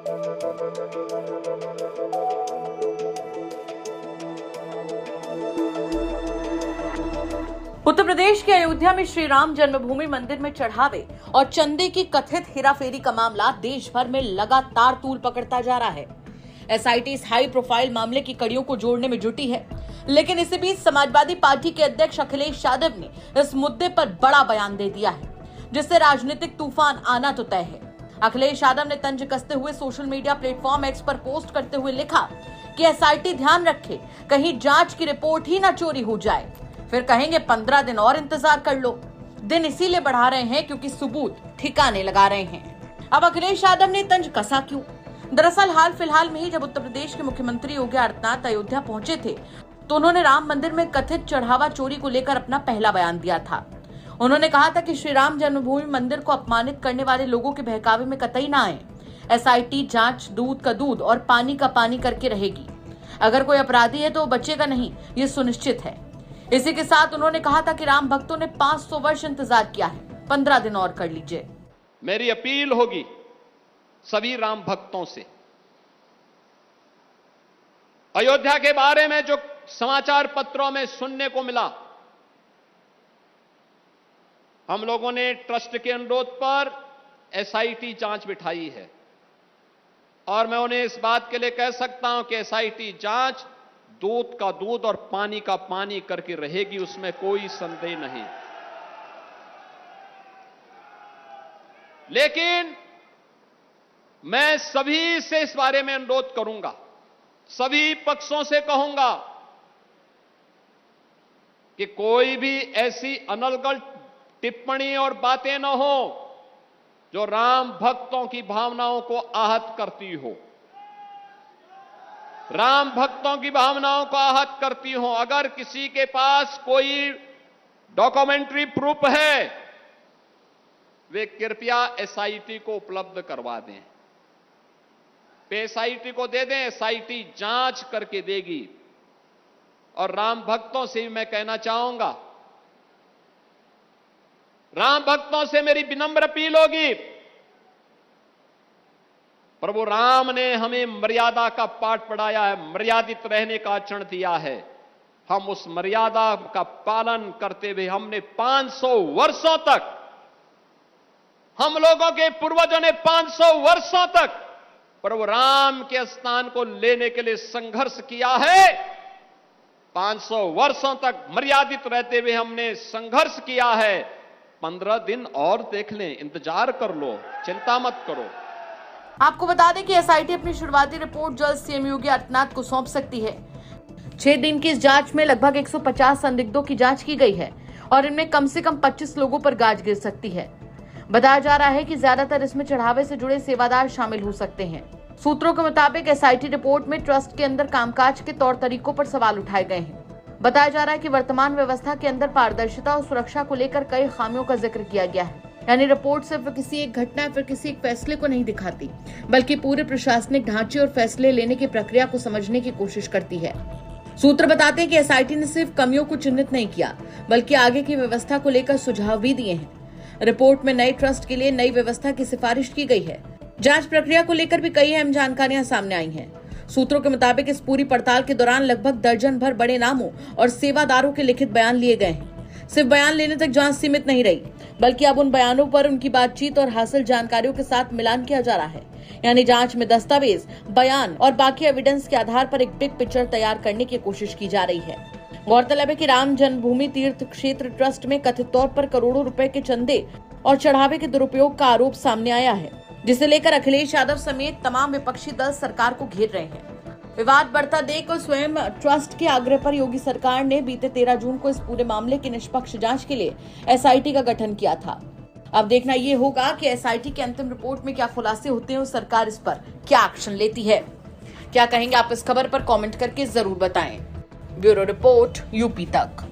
उत्तर प्रदेश के अयोध्या में श्री राम जन्मभूमि मंदिर में चढ़ावे और चंदे की कथित हेराफेरी का मामला देश भर में लगातार तूल पकड़ता जा रहा है। एसआईटी इस हाई प्रोफाइल मामले की कड़ियों को जोड़ने में जुटी है, लेकिन इसी बीच समाजवादी पार्टी के अध्यक्ष अखिलेश यादव ने इस मुद्दे पर बड़ा बयान दे दिया है, जिससे राजनीतिक तूफान आना तो तय है। अखिलेश यादव ने तंज कसते हुए सोशल मीडिया प्लेटफॉर्म एक्स पर पोस्ट करते हुए लिखा कि एसआईटी ध्यान रखे, कहीं जांच की रिपोर्ट ही न चोरी हो जाए, फिर कहेंगे 15 दिन और इंतजार कर लो। दिन इसीलिए बढ़ा रहे हैं क्योंकि सबूत ठिकाने लगा रहे हैं। अब अखिलेश यादव ने तंज कसा क्यों? दरअसल हाल फिलहाल में ही जब उत्तर प्रदेश के मुख्यमंत्री योगी आदित्यनाथ अयोध्या पहुंचे थे, तो उन्होंने राम मंदिर में कथित चढ़ावा चोरी को लेकर अपना पहला बयान दिया था। उन्होंने कहा था कि श्री राम जन्मभूमि मंदिर को अपमानित करने वाले लोगों के बहकावे में कतई ना आए। एसआईटी जांच दूध का दूध और पानी का पानी करके रहेगी। अगर कोई अपराधी है तो वो बचेगा नहीं, ये सुनिश्चित है। इसी के साथ उन्होंने कहा था कि राम भक्तों ने 500 वर्ष इंतजार किया है, 15 दिन और कर लीजिए। मेरी अपील होगी सभी राम भक्तों से, अयोध्या के बारे में जो समाचार पत्रों में सुनने को मिला, हम लोगों ने ट्रस्ट के अनुरोध पर एसआईटी जांच बिठाई है और मैं उन्हें इस बात के लिए कह सकता हूं कि एसआईटी जांच दूध का दूध और पानी का पानी करके रहेगी, उसमें कोई संदेह नहीं। लेकिन मैं सभी से इस बारे में अनुरोध करूंगा, सभी पक्षों से कहूंगा कि कोई भी ऐसी अनर्गल टिप्पणी और बातें न हो जो राम भक्तों की भावनाओं को आहत करती हो, राम भक्तों की भावनाओं को आहत करती हो। अगर किसी के पास कोई डॉक्यूमेंट्री प्रूफ है, वे कृपया एसआईटी को उपलब्ध करवा दें, एसआईटी को दे दें, एसआईटी जांच करके देगी। और राम भक्तों से भी मैं कहना चाहूंगा, राम भक्तों से मेरी विनम्र अपील होगी, प्रभु राम ने हमें मर्यादा का पाठ पढ़ाया है, मर्यादित रहने का आचरण दिया है। हम उस मर्यादा का पालन करते हुए हमने 500 वर्षों तक, हम लोगों के पूर्वजों ने 500 वर्षों तक प्रभु राम के स्थान को लेने के लिए संघर्ष किया है। 500 वर्षों तक मर्यादित रहते हुए हमने संघर्ष किया है। 15 दिन और देख लें, इंतजार कर लो, चिंता मत करो। आपको बता दें कि एसआईटी अपनी शुरुआती रिपोर्ट जल्द सीएम योगी आदित्यनाथ को सौंप सकती है। 6 दिन की इस जांच में लगभग 150 संदिग्धों की जांच की गई है और इनमें कम से कम 25 लोगों पर गाज गिर सकती है। बताया जा रहा है कि ज्यादातर इसमें चढ़ावे से जुड़े सेवादार शामिल हो सकते हैं। सूत्रों के मुताबिक एसआईटी रिपोर्ट में ट्रस्ट के अंदर कामकाज के तौर तरीकों पर सवाल उठाए गए हैं। बताया जा रहा है कि वर्तमान व्यवस्था के अंदर पारदर्शिता और सुरक्षा को लेकर कई खामियों का जिक्र किया गया है। यानी रिपोर्ट सिर्फ किसी एक घटना या फिर किसी एक फैसले को नहीं दिखाती, बल्कि पूरे प्रशासनिक ढांचे और फैसले लेने की प्रक्रिया को समझने की कोशिश करती है। सूत्र बताते हैं कि एसआईटी ने सिर्फ कमियों को चिन्हित नहीं किया, बल्कि आगे की व्यवस्था को लेकर सुझाव भी दिए हैं। रिपोर्ट में नए ट्रस्ट के लिए नई व्यवस्था की सिफारिश की गई है। जांच प्रक्रिया को लेकर भी कई अहम जानकारियां सामने आई हैं। सूत्रों के मुताबिक इस पूरी पड़ताल के दौरान लगभग दर्जन भर बड़े नामों और सेवादारों के लिखित बयान लिए गए हैं। सिर्फ बयान लेने तक जांच सीमित नहीं रही, बल्कि अब उन बयानों पर उनकी बातचीत और हासिल जानकारियों के साथ मिलान किया जा रहा है। यानी जांच में दस्तावेज, बयान और बाकी एविडेंस के आधार पर एक बिग पिक्चर तैयार करने की कोशिश की जा रही है। गौरतलब है कि राम जन्मभूमि तीर्थ क्षेत्र ट्रस्ट में कथित तौर पर करोड़ों रुपए के चंदे और चढ़ावे के दुरुपयोग का आरोप सामने आया है, जिसे लेकर अखिलेश यादव समेत तमाम विपक्षी दल सरकार को घेर रहे हैं। विवाद बढ़ता देख और स्वयं ट्रस्ट के आग्रह पर योगी सरकार ने बीते 13 जून को इस पूरे मामले की निष्पक्ष जांच के लिए एसआईटी का गठन किया था। अब देखना ये होगा कि एसआईटी की अंतिम रिपोर्ट में क्या खुलासे होते हैं और सरकार इस पर क्या एक्शन लेती है। क्या कहेंगे आप इस खबर पर कमेंट करके जरूर बताएं। ब्यूरो रिपोर्ट यूपी तक।